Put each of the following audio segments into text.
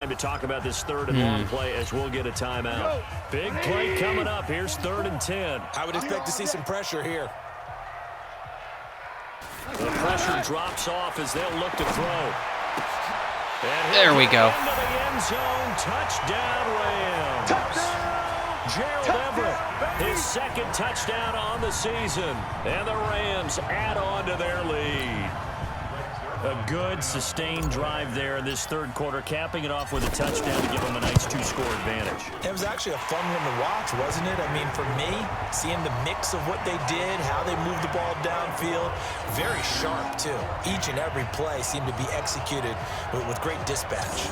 To talk about this third and long play as we'll get a timeout. Big play coming up. Here's 3rd and 10. I would expect to see some pressure here. The pressure drops off as they'll look to throw. And there we go. Into the end zone. Touchdown, Rams. Gerald Everett, his 2nd touchdown on the season. And the Rams add on to their lead. A good, sustained drive there in this 3rd quarter, capping it off with a touchdown to give them a nice 2-score advantage. It was actually a fun one to watch, wasn't it? I mean, for me, seeing the mix of what they did, how they moved the ball downfield, very sharp, too. Each and every play seemed to be executed with great dispatch.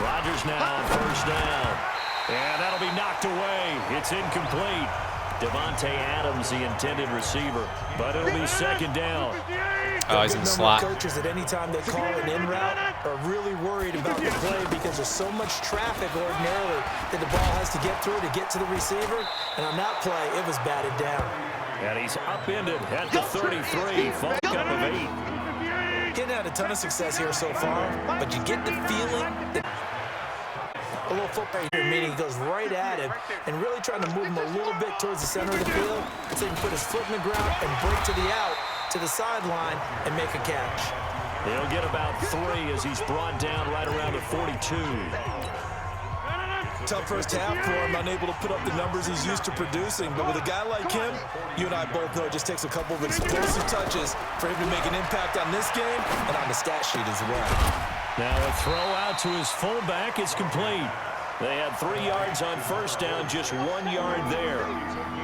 Rodgers now on 1st down. And that'll be knocked away. It's incomplete. Devontae Adams, the intended receiver. But it'll be 2nd down. Oh, he's in the slot. Coaches at any time they call an in route are really worried about the play because there's so much traffic ordinarily that the ball has to get through to get to the receiver. And on that play, it was batted down. And he's upended at the 33. Full cup of 8. Getting had a ton of success here so far, but you get the feeling that a little football here, meaning he goes right at him and really trying to move him a little bit towards the center of the field so he can put his foot in the ground and break to the out, to the sideline, and make a catch. He'll get about 3 as he's brought down right around the 42. Tough first half for him, unable to put up the numbers he's used to producing. But with a guy like him, you and I both know it just takes a couple of explosive touches for him to make an impact on this game and on the stat sheet as well. Now a throw out to his fullback is complete. They had 3 yards on 1st down, just 1 yard there.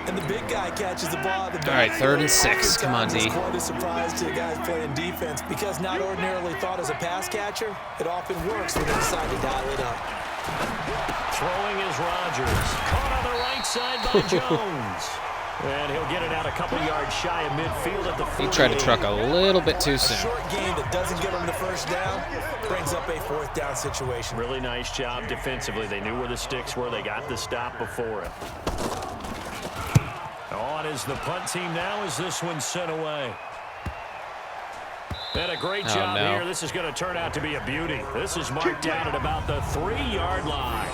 And the big guy catches the ball. All right, 3rd and 6. Come on, D. It's quite a surprise to the guys playing defense because not ordinarily thought as a pass catcher, it often works when they decide to dial it up. Throwing is Rodgers. Caught on the right side by Jones. And he'll get it out a couple yards shy of midfield at the 48. He tried to truck a little bit too soon. A short game that doesn't get him the 1st down brings up a 4th down situation. Really nice job defensively. They knew where the sticks were. They got the stop before it. On is the punt team now as this one's sent away. And a great job here. This is going to turn out to be a beauty. This is marked down at about the 3-yard line.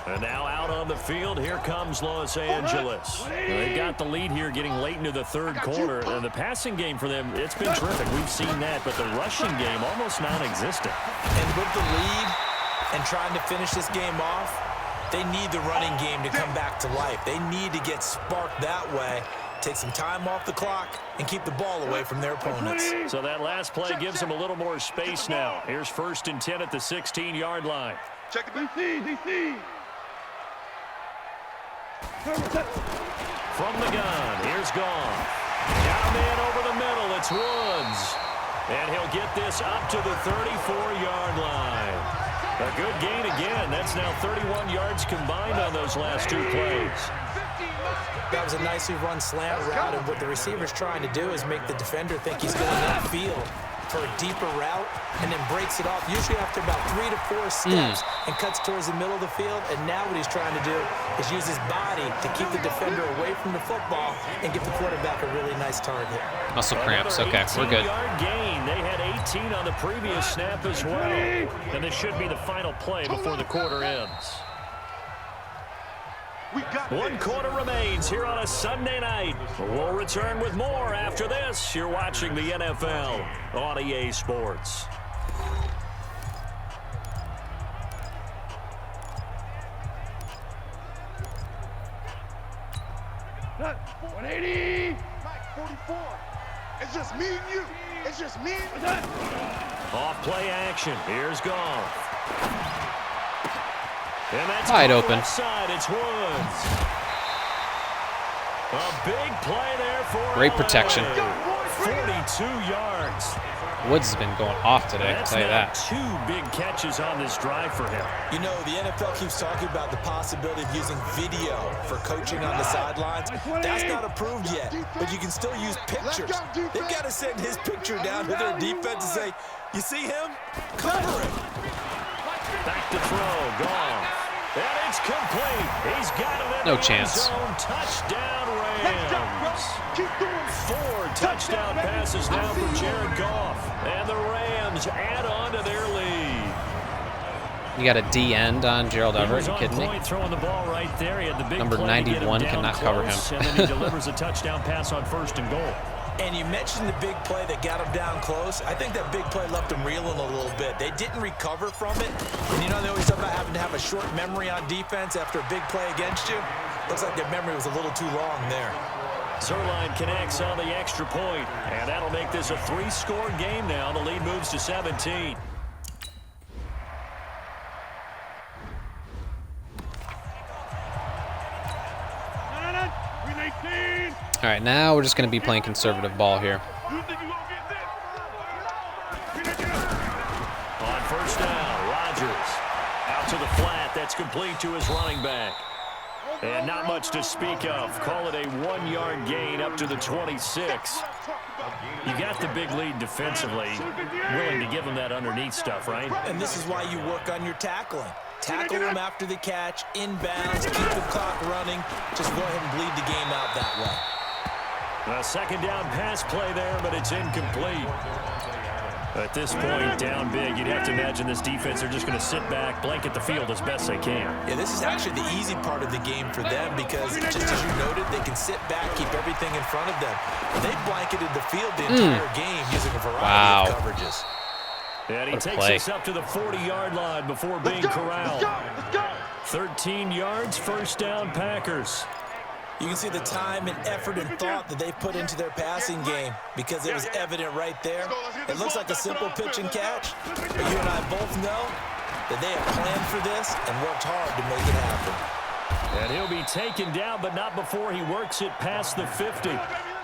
And now out on the field, here comes Los Angeles. They've got the lead here getting late into the 3rd quarter. And the passing game for them, it's been terrific. We've seen that, but the rushing game almost non-existent. And with the lead and trying to finish this game off, they need the running game to come back to life. They need to get sparked that way, take some time off the clock, and keep the ball away from their opponents. So that last play gives them a little more space now. Here's 1st and 10 at the 16-yard line. Check the DC. From the gun, here's Goff. Got a man over the middle, it's Woods. And he'll get this up to the 34-yard line. A good gain again. That's now 31 yards combined on those last 2 plays. That was a nicely run slant route, and what the receiver's trying to do is make the defender think he's going upfield for a deeper route, and then breaks it off, usually after about 3 to 4 steps, and cuts towards the middle of the field. And now what he's trying to do is use his body to keep the defender away from the football and give the quarterback a really nice target. Muscle cramps. Okay, we're good. Gain. They had 18 on the previous snap as well. And this should be the final play before the quarter ends. 1 quarter remains here on a Sunday night. We'll return with more after this. You're watching the NFL on EA Sports. $180. 44. It's just me and you. It's just me and you. Off play action. Here's Goff. And that's wide open. Side, it's Woods. A big play there for great protection. 42 yards. Woods has been going off today, I'll That's tell you now that. 2 big catches on this drive for him. You know, the NFL keeps talking about the possibility of using video for coaching on the sidelines. That's not approved yet, but you can still use pictures. They've got to send his picture down to their defense and say, you see him? Cover him. Back to throw, gone. And it's complete. He's got it in No the chance. end zone. Touchdown, Rams. 4 touchdown passes now for Jared Goff. And the Rams add on to their lead. You got a D end on Gerald Everett. He You was kidding on me? point throwing the ball right there. He had the big Number play to get him 91 down cannot close, cover him. and then he delivers a touchdown pass on 1st and goal. And you mentioned the big play that got him down close. I think that big play left him reeling a little bit. They didn't recover from it. And you know, they always talk about having to have a short memory on defense after a big play against you. Looks like their memory was a little too long there. Zerline connects on the extra point, and that'll make this a 3-score game now. The lead moves to 17. All right, now we're just going to be playing conservative ball here. On 1st down, Rodgers out to the flat. That's complete to his running back. And not much to speak of. Call it a 1-yard gain up to the 26. You got the big lead defensively. Willing to give him that underneath stuff, right? And this is why you work on your tackling. Tackle them after the catch, inbounds, keep the clock running. Just go ahead and bleed the game out that way. A 2nd down pass play there, but it's incomplete. At this point, down big, you'd have to imagine this defense, they're just going to sit back, blanket the field as best they can. Yeah, this is actually the easy part of the game for them because, just as you noted, they can sit back, keep everything in front of them. They blanketed the field the entire game using a variety of coverages. And he takes us up to the 40-yard line before being corralled. 13 yards, 1st down, Packers. You can see the time and effort and thought that they put into their passing game because it was evident right there. It looks like a simple pitch and catch, but you and I both know that they have planned for this and worked hard to make it happen. And he'll be taken down, but not before he works it past the 50.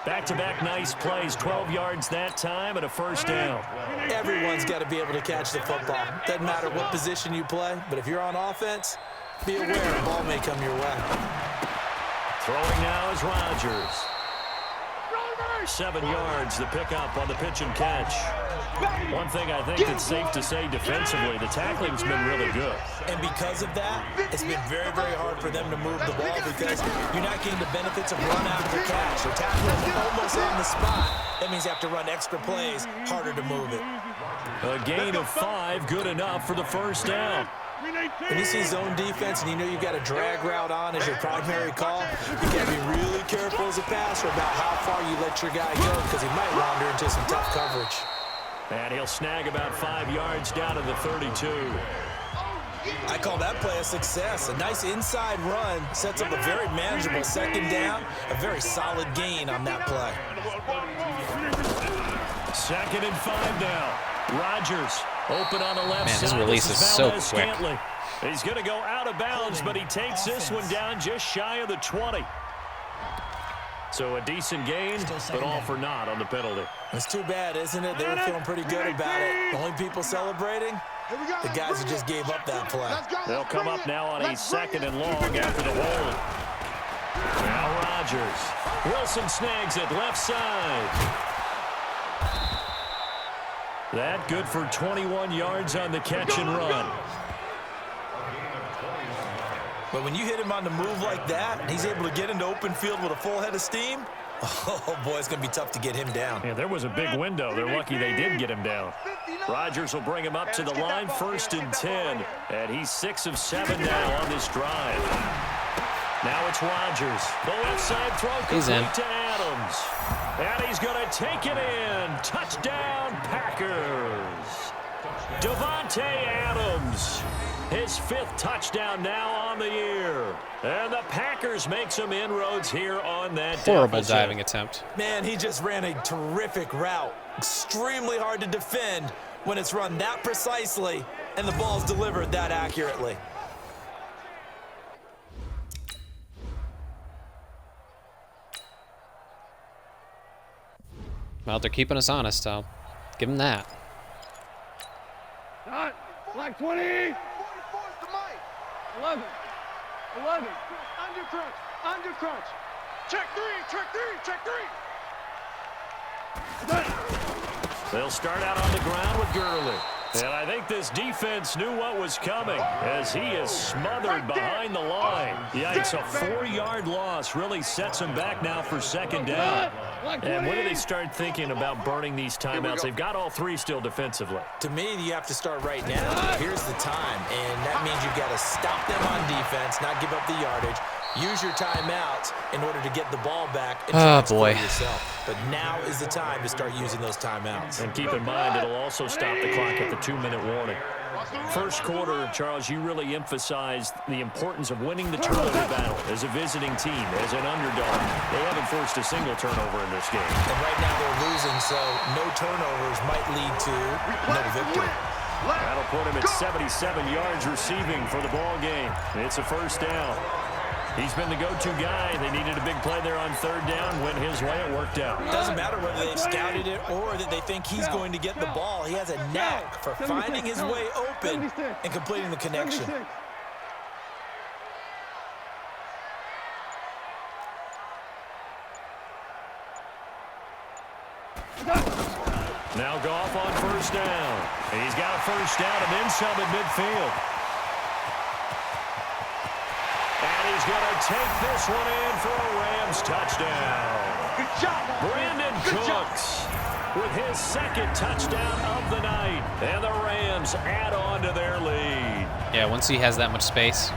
Back-to-back nice plays, 12 yards that time and a 1st down. Everyone's got to be able to catch the football. Doesn't matter what position you play, but if you're on offense, be aware the ball may come your way. Throwing now is Rodgers. 7 yards, the pickup on the pitch and catch. One thing I think it's safe to say defensively, the tackling's been really good. And because of that, it's been very, very hard for them to move the ball because you're not getting the benefits of run after catch. So tackling almost on the spot. That means you have to run extra plays, harder to move it. A gain of 5, good enough for the 1st down. When you see zone defense and you know you've got a drag route on as your primary call, you got to be really careful as a passer about how far you let your guy go because he might wander into some tough coverage. And he'll snag about 5 yards down to the 32. I call that play a success. A nice inside run sets up a very manageable 2nd down, a very solid gain on that play. 2nd and 5 now. Rodgers open on the left side. Man, his release is so quick. Scantling. He's going to go out of bounds, but he takes this one down just shy of the 20. So a decent gain, but all for naught on the penalty. It's too bad, isn't it? They were feeling pretty good about it. The only people celebrating, the guys who just gave up that play. They'll come up now on a 2nd and long after the hold. Now Rodgers. Wilson snags it left side. That good for 21 yards on the catch and run. But when you hit him on the move like that, and he's able to get into open field with a full head of steam, oh, boy, it's going to be tough to get him down. Yeah, there was a big window. They're lucky they did get him down. Rodgers will bring him up to the line, 1st and 10. And he's 6 of 7 now on this drive. Now it's Rodgers. The left side throw complete to Adams. And he's going to take it in. Touchdown, Packers. Davante Adams. His 5th touchdown now on the year. And the Packers make some inroads here on that Horrible deficit. diving attempt. Man, he just ran a terrific route. Extremely hard to defend when it's run that precisely and the ball's delivered that accurately. Well, they're keeping us honest, so give them that. Not like 20. 11. 11. Under crunch. Under crunch. Check three. Check three. Check three. They'll start out on the ground with Gurley. And I think this defense knew what was coming as he is smothered behind the line. Yikes, a 4-yard loss really sets him back now for second down. And when do they start thinking about burning these timeouts? They've got all 3 still defensively. To me, you have to start right now. Here's the time, and that means you've got to stop them on defense, not give up the yardage. Use your timeouts in order to get the ball back and transfer yourself. But now is the time to start using those timeouts. And keep in mind, it'll also stop the clock at the 2-minute warning. First quarter, Charles, you really emphasized the importance of winning the turnover battle as a visiting team, as an underdog. They haven't forced a single turnover in this game. And right now they're losing, so no turnovers might lead to no victory. That'll put him at 77 yards receiving for the ball game. It's a first down. He's been the go-to guy. They needed a big play there on third down. Went his way. It worked out. It doesn't matter whether they've scouted it or that they think he's going to get the ball. He has a knack for finding his way open and completing the connection. Now Goff on first down. And he's got a first down and then some at midfield. And he's going to take this one in for a Rams touchdown. Good job. Brandon Cooks with his second touchdown of the night. And the Rams add on to their lead. Yeah, once he has that much space.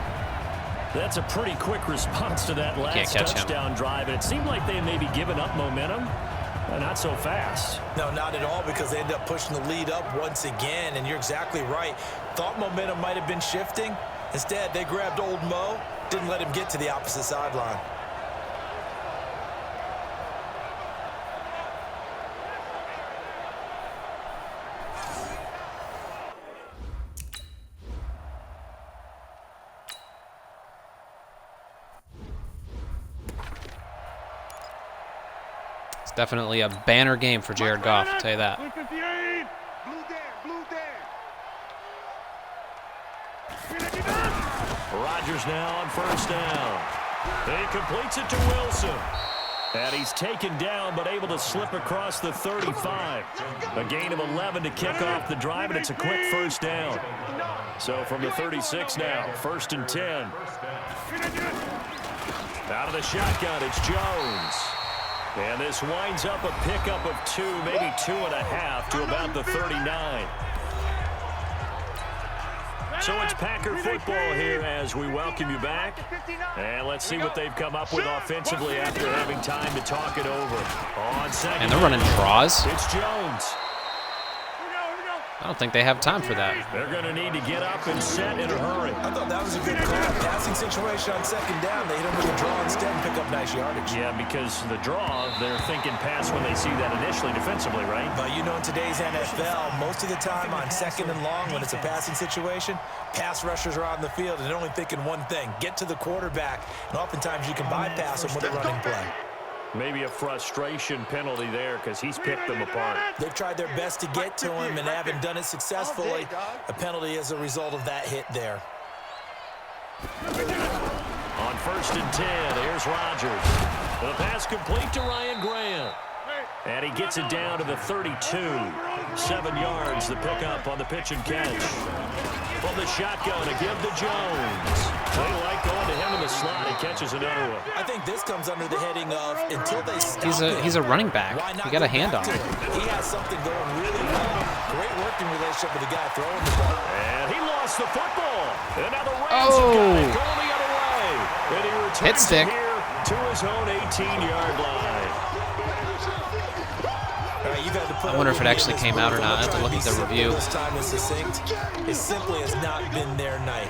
That's a pretty quick response to that last touchdown drive. And it seemed like they had maybe given up momentum. Not so fast. No, not at all, because they end up pushing the lead up once again. And you're exactly right. Thought momentum might have been shifting. Instead, they grabbed old Mo. Didn't let him get to the opposite sideline. It's definitely a banner game for Jared Goff, I'll tell you that. Rodgers now on first down. He completes it to Wilson. And he's taken down but able to slip across the 35. A gain of 11 to kick off the drive, and it's a quick first down. So from the 36 now, 1st and 10. Out of the shotgun, it's Jones. And this winds up a pickup of 2, maybe 2.5 to about the 39. So it's Packer football here as we welcome you back. And let's see what they've come up with offensively after having time to talk it over. On second. And they're running draws. It's Jones. I don't think they have time for that. They're going to need to get up and set in a hurry. I thought that was a good call. Passing situation on second down. They hit him with a draw instead and pick up nice yardage. Yeah, because the draw, they're thinking pass when they see that initially defensively, right? But you know, in today's NFL, most of the time on second and long, when it's a passing situation, pass rushers are on the field and they're only thinking one thing: get to the quarterback. And oftentimes you can bypass them with a running play. Maybe a frustration penalty there because he's picked them apart. They've tried their best to get to him and haven't done it successfully. A penalty as a result of that hit there. On 1st and 10, here's Rodgers. The pass complete to Ryan Graham. And he gets it down to the 32. 7 yards, the pickup on the pitch and catch. From the shotgun to give to Jones. They like going to him in the slot. He catches another one. I think this comes under the heading of until they stop He's a running back. You got a hand on him. He has something going really well. Great working relationship with the guy throwing the ball. And he lost the football. And now the Rams have got it going the other way. And he returns it here to his own 18-yard line. I wonder if it actually came out or not. I have to look at the review. This time is succinct. It simply has not been their night.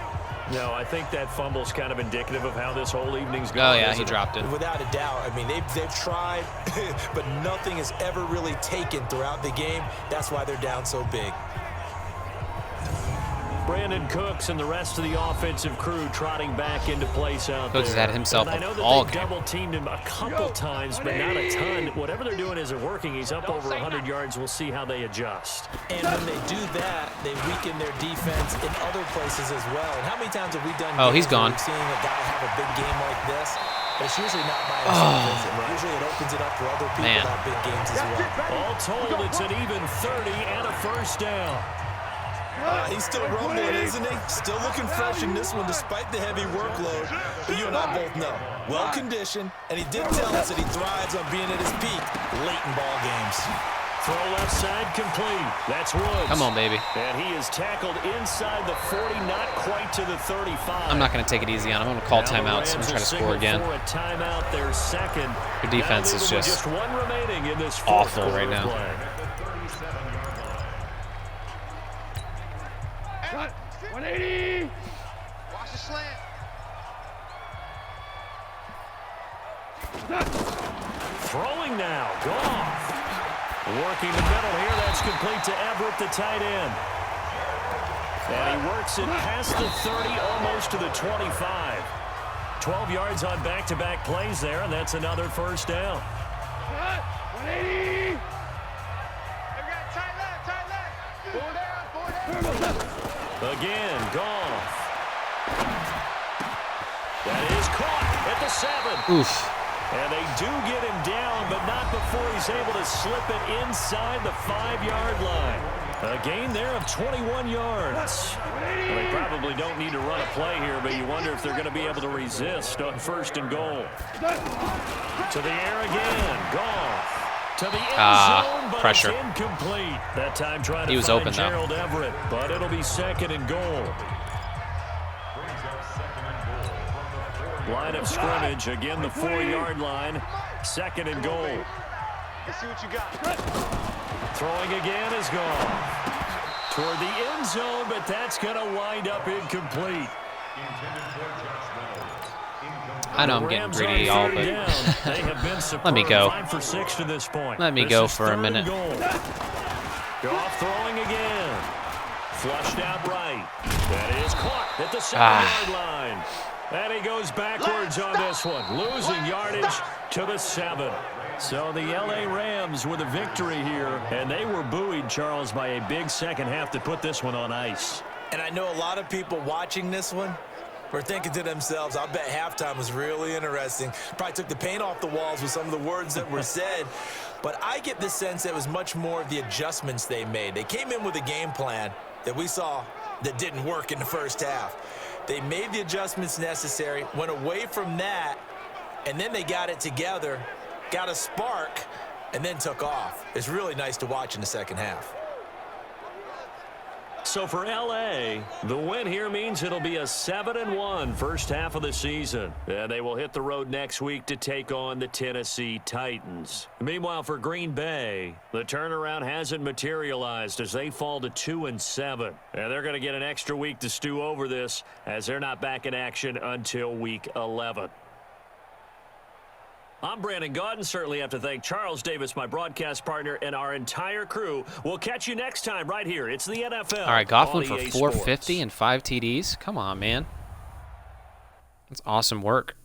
No, I think that fumble's kind of indicative of how this whole evening's going. Oh, yeah, he dropped it. Without a doubt. I mean, they've tried, but nothing has ever really taken throughout the game. That's why they're down so big. Brandon Cooks and the rest of the offensive crew trotting back into place out there. Cooks has had himself And I know a that ball they game. double-teamed him a couple times, but not a ton. Whatever they're doing isn't working. He's up over 100 yards. We'll see how they adjust. And when they do that, they weaken their defense in other places as well. And how many times have we done Oh, he's games where gone. we've seen a guy have a big game like this? But it's usually not by himself, is it? Usually it opens it up for other people Man. to have big games as well. All told, it's an even 30 and a first down. He's still rumbling, isn't he? Still looking fresh in this one despite the heavy workload. But you and I both know, well-conditioned, and he did tell us that he thrives on being at his peak late in ball games. Throw left side complete. That's Woods. Come on, baby. And he is tackled inside the 40, not quite to the 35. I'm not going to take it easy on him. I'm going to call Now the timeouts. I'm Rams going to try to will score signal again. for a timeout, their second. Your defense is Now just one remaining in this awful fourth right quarter now. play. Cut. 180. Watch the slant. Throwing now. Goff. Working the middle here. That's complete to Everett, the tight end. And he works it past the 30, almost to the 25. 12 yards on back-to-back plays there, and that's another first down. Cut. 180. They got tight left. Four down. Again, Goff. That is caught at the 7. Oof. And they do get him down, but not before he's able to slip it inside the 5-yard line. A gain there of 21 yards. Well, they probably don't need to run a play here, but you wonder if they're going to be able to resist on first and goal. To the air again. Goff. To the end zone, but pressure. it's incomplete. That time trying to He was find open, though. Gerald Everett, but it'll be second and goal. Line of scrimmage, again the 4-yard line. Second and goal. Let's see what you got. Throwing again is gone. Toward the end zone, but that's going to wind up incomplete. I know I'm getting greedy, y'all, but They have been let me go. 5 for 6 to this point. Let me This go is for a third and minute. goal. Goff throwing again. Flushed out right. That is caught at the 7-yard line. And he goes backwards on this one, losing yardage to the 7. So the L.A. Rams with a victory here, and they were buoyed, Charles, by a big second half to put this one on ice. And I know a lot of people watching this one were thinking to themselves, I bet halftime was really interesting. Probably took the paint off the walls with some of the words that were said. But I get the sense that it was much more of the adjustments they made. They came in with a game plan that we saw that didn't work in the first half. They made the adjustments necessary, went away from that, and then they got it together, got a spark, and then took off. It's really nice to watch in the second half. So for L.A., the win here means it'll be a 7-1 first half of the season. And they will hit the road next week to take on the Tennessee Titans. Meanwhile, for Green Bay, the turnaround hasn't materialized as they fall to 2-7. And they're going to get an extra week to stew over this as they're not back in action until week 11. I'm Brandon Gaudin. Certainly have to thank Charles Davis, my broadcast partner, and our entire crew. We'll catch you next time right here. It's the NFL. All right, Goff went on for EA 450 Sports. and 5 TDs. Come on, man. That's awesome work.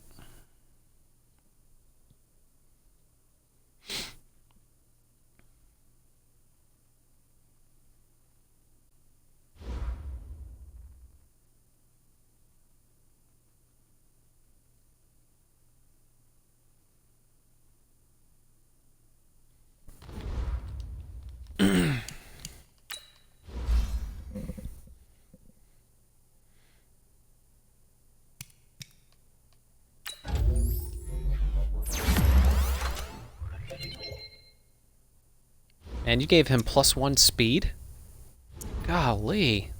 And you gave him +1 speed? Golly.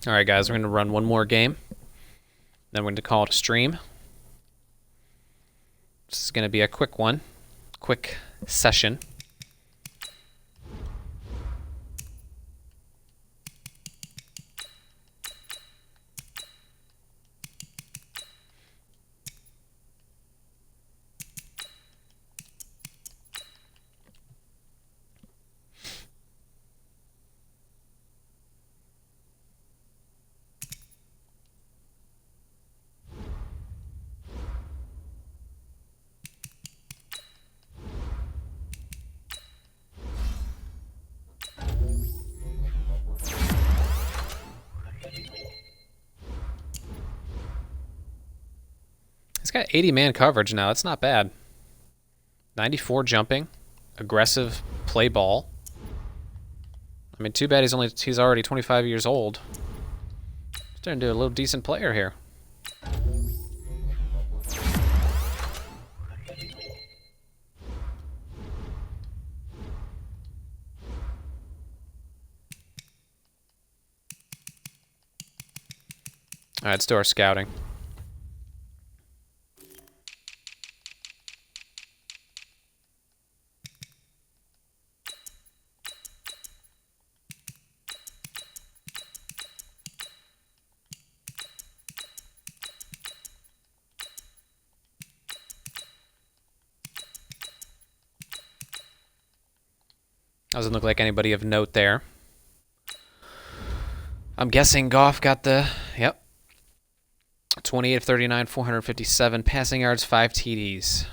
All right, guys, we're going to run one more game. Then we're going to call it a stream. This is going to be a quick one. Quick session. He's got 80-man coverage now. That's not bad. 94 jumping. Aggressive play ball. I mean, too bad he's already 25 years old. Starting to do a little decent player here. All right, let's do our scouting. Doesn't look like anybody of note there. I'm guessing Goff got the, yep. 28 of 39, 457 passing yards, 5 TDs.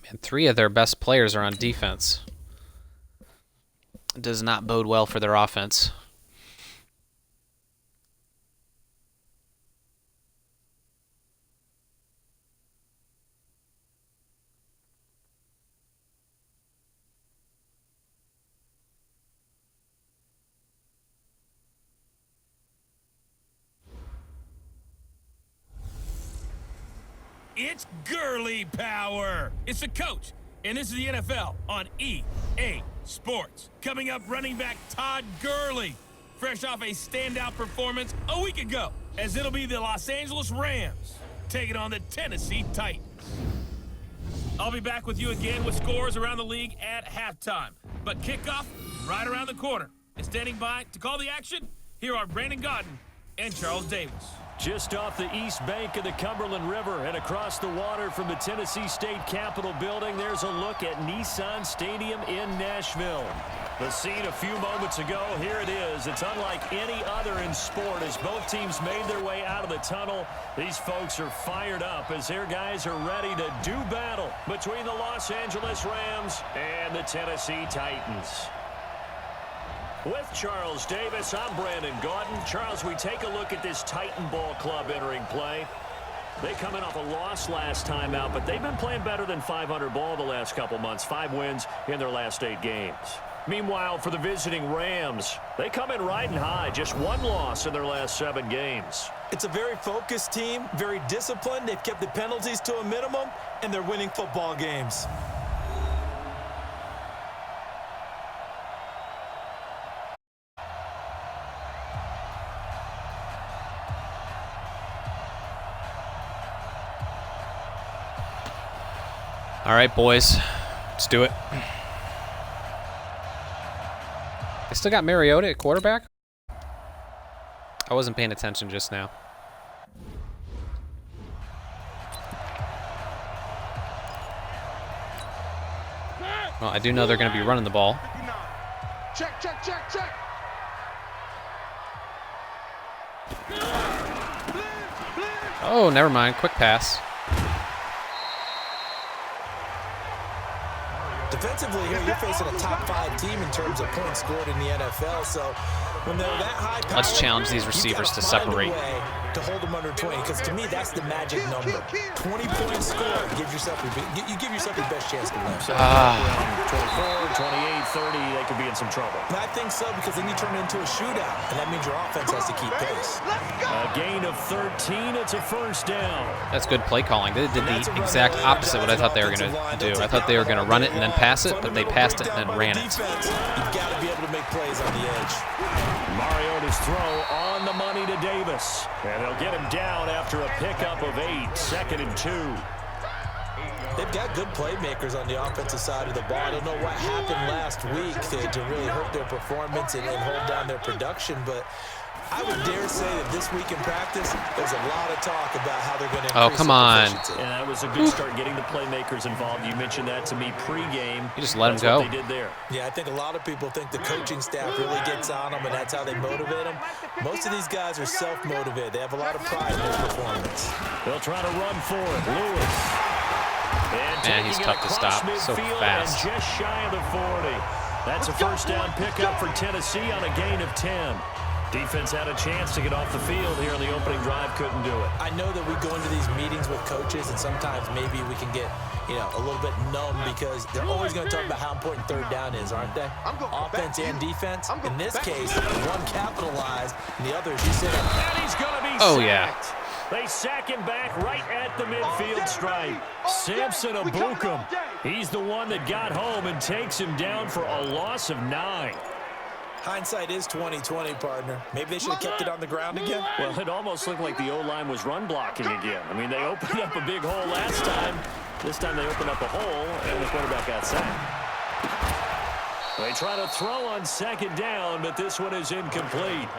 Man, 3 of their best players are on defense. It does not bode well for their offense. It's Gurley power. It's the coach, and this is the NFL on EA Sports. Coming up, running back Todd Gurley, fresh off a standout performance a week ago, as it'll be the Los Angeles Rams taking on the Tennessee Titans. I'll be back with you again with scores around the league at halftime, but kickoff right around the corner. And standing by to call the action, here are Brandon Gaudin and Charles Davis. Just off the east bank of the Cumberland River and across the water from the Tennessee State Capitol building, there's a look at Nissan Stadium in Nashville. The scene a few moments ago, here it is. It's unlike any other in sport as both teams made their way out of the tunnel. These folks are fired up as their guys are ready to do battle between the Los Angeles Rams and the Tennessee Titans. With Charles Davis, I'm Brandon Gaudin. Charles, we take a look at this Titan Ball Club entering play. They come in off a loss last time out, but they've been playing better than 500 ball the last couple months. 5 wins in their last 8 games. Meanwhile, for the visiting Rams, they come in riding high. Just 1 loss in their last 7 games. It's a very focused team, very disciplined. They've kept the penalties to a minimum, and they're winning football games. All right, boys, let's do it. I still got Mariota at quarterback? I wasn't paying attention just now. Well, I do know they're going to be running the ball. Check, check, check, check. Oh, never mind. Quick pass. Defensively here, you're facing a top 5 team in terms of points scored in the NFL. So when they're that high power, Let's challenge these receivers to separate. To hold them under 20, because to me that's the magic number. 20 points scored gives yourself you give yourself the best chance to win. 24, 28, 30, they could be in some trouble. And I think so, because then you turn it into a shootout, and that means your offense has to keep pace. A gain of 13, it's a first down. That's good play calling. They did the exact opposite what I thought they were going to do. I thought they were going to run it and then pass it, but they passed it and then ran it. You've got to be able to make plays on the edge. Mariota's throw on the money to Davis. And they'll get him down after a pickup of 8, 2nd and 2. They've got good playmakers on the offensive side of the ball. I don't know what happened last week to really hurt their performance and hold down their production, but I would dare say that this week in practice, there's a lot of talk about how they're going to Oh, come on. And that was a good start getting the playmakers involved. You mentioned that to me pregame. You just let them That's go. what they did there. Yeah, I think a lot of people think the coaching staff really gets on them, and that's how they motivate them. Most of these guys are self-motivated. They have a lot of pride in their performance. They'll try to run for it. Lewis. And Man, he's tough to stop. So fast. And just shy of the 40. That's a first down pickup for Tennessee on a gain of 10. Defense had a chance to get off the field here in the opening drive, couldn't do it. I know that we go into these meetings with coaches, and sometimes maybe we can get, a little bit numb because they're always going to talk about how important third down is, aren't they? Offense and defense. In this case, one capitalized, and the other, as you said, And he's going to be Oh, sacked. yeah. They sack him back right at the midfield stripe. Samson Abukum. He's the one that got home and takes him down for a loss of 9. hindsight is 20/20, partner. Maybe they should have kept it on the ground again. Well, it almost looked like the O-line was run blocking again. I mean, they opened up a big hole last time. This time they opened up a hole, and the quarterback got sacked. They try to throw on second down, but this one is incomplete.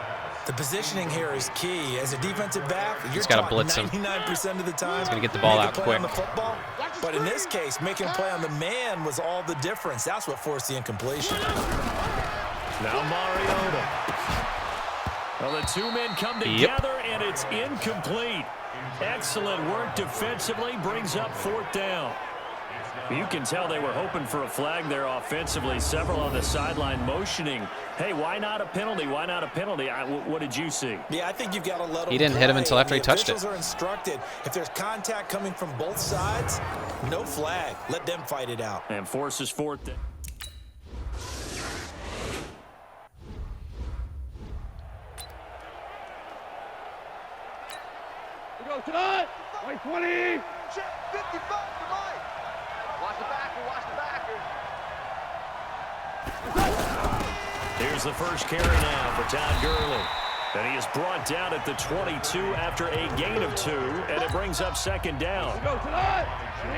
The positioning here is key. As a defensive back, you're gotta taught blitz him. 99% of the time. He's gonna get the ball make a out play quick. on the football. But in this case, making a play on the man was all the difference. That's what forced the incompletion. Now Mariota. Well, the two men come together, and it's incomplete. Excellent work defensively, brings up fourth down. You can tell they were hoping for a flag there offensively. Several on the sideline motioning. Hey, why not a penalty? Why not a penalty? What did you see? Yeah, I think you've got to let him He didn't hit him play. until after he touched it. The officials are instructed. If there's contact coming from both sides, no flag. Let them fight it out. And forces fourth down. We go tonight. White 20. 55 to Mike. Watch the backer, watch the backer. Here's the first carry now for Todd Gurley. And he is brought down at the 22 after a gain of 2, and it brings up second down. We go tonight.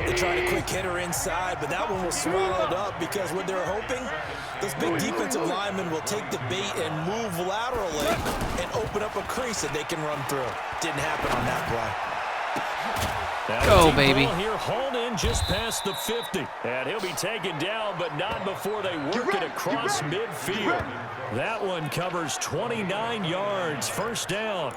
They tried a quick hitter inside, but that one was swallowed up because what they're hoping, those big defensive linemen will take the bait and move laterally and open up a crease that they can run through. Didn't happen on that play. Go, baby. Ball here hauled in just past the 50. And he'll be taken down, but not before they work it across midfield. That one covers 29 yards, first down.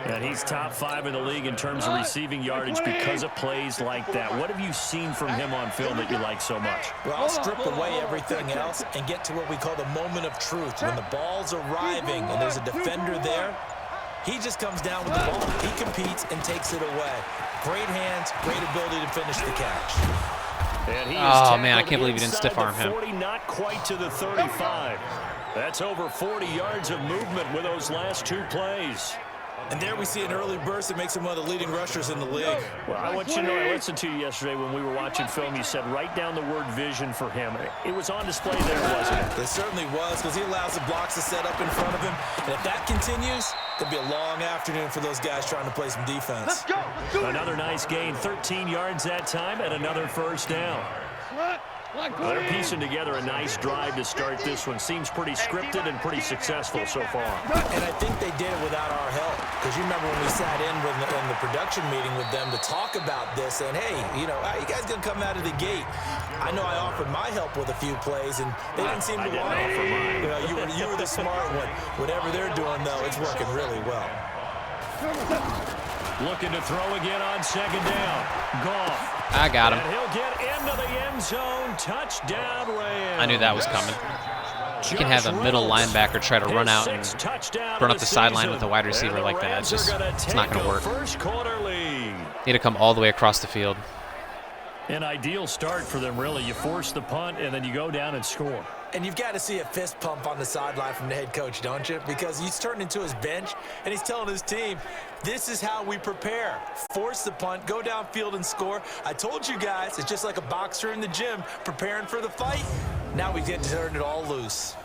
And he's top 5 in the league in terms of receiving yardage because of plays like that. What have you seen from him on film that you like so much? Well, I'll strip away everything else and get to what we call the moment of truth. When the ball's arriving and there's a defender there, he just comes down with the ball. He competes and takes it away. Great hands, great ability to finish the catch. And he is Oh, man, I tackled can't believe you didn't inside stiff arm the him. 40, not quite to the 35. That's over 40 yards of movement with those last 2 plays. And there we see an early burst that makes him one of the leading rushers in the league. Well, I want you to know, I listened to you yesterday when we were watching film. You said write down the word vision for him. It was on display there, wasn't it? It certainly was, because he allows the blocks to set up in front of him. And if that continues, it'll be a long afternoon for those guys trying to play some defense. Let's go. Let's do it. Another nice gain, 13 yards that time, and another first down. They're piecing together a nice drive to start this one. Seems pretty scripted and pretty successful so far. And I think they did it without our help. Because you remember when we sat in the production meeting with them to talk about this, and hey, you guys gonna come out of the gate. I know I offered my help with a few plays, and they didn't seem to want it. You were the smart one. Whatever they're doing, though, it's working really well. Looking to throw again on second down. Goff. I got him. And he'll get into the end zone. Touchdown, Rams. I knew that was coming. You can have a middle linebacker try to run out and run up the sideline with a wide receiver like that. It's not going to work. First quarter lead. Need to come all the way across the field. An ideal start for them, really. You force the punt, and then you go down and score. And you've got to see a fist pump on the sideline from the head coach, don't you? Because he's turned into his bench, and he's telling his team, this is how we prepare. Force the punt, go downfield and score. I told you guys, it's just like a boxer in the gym preparing for the fight. Now we get to turn it all loose.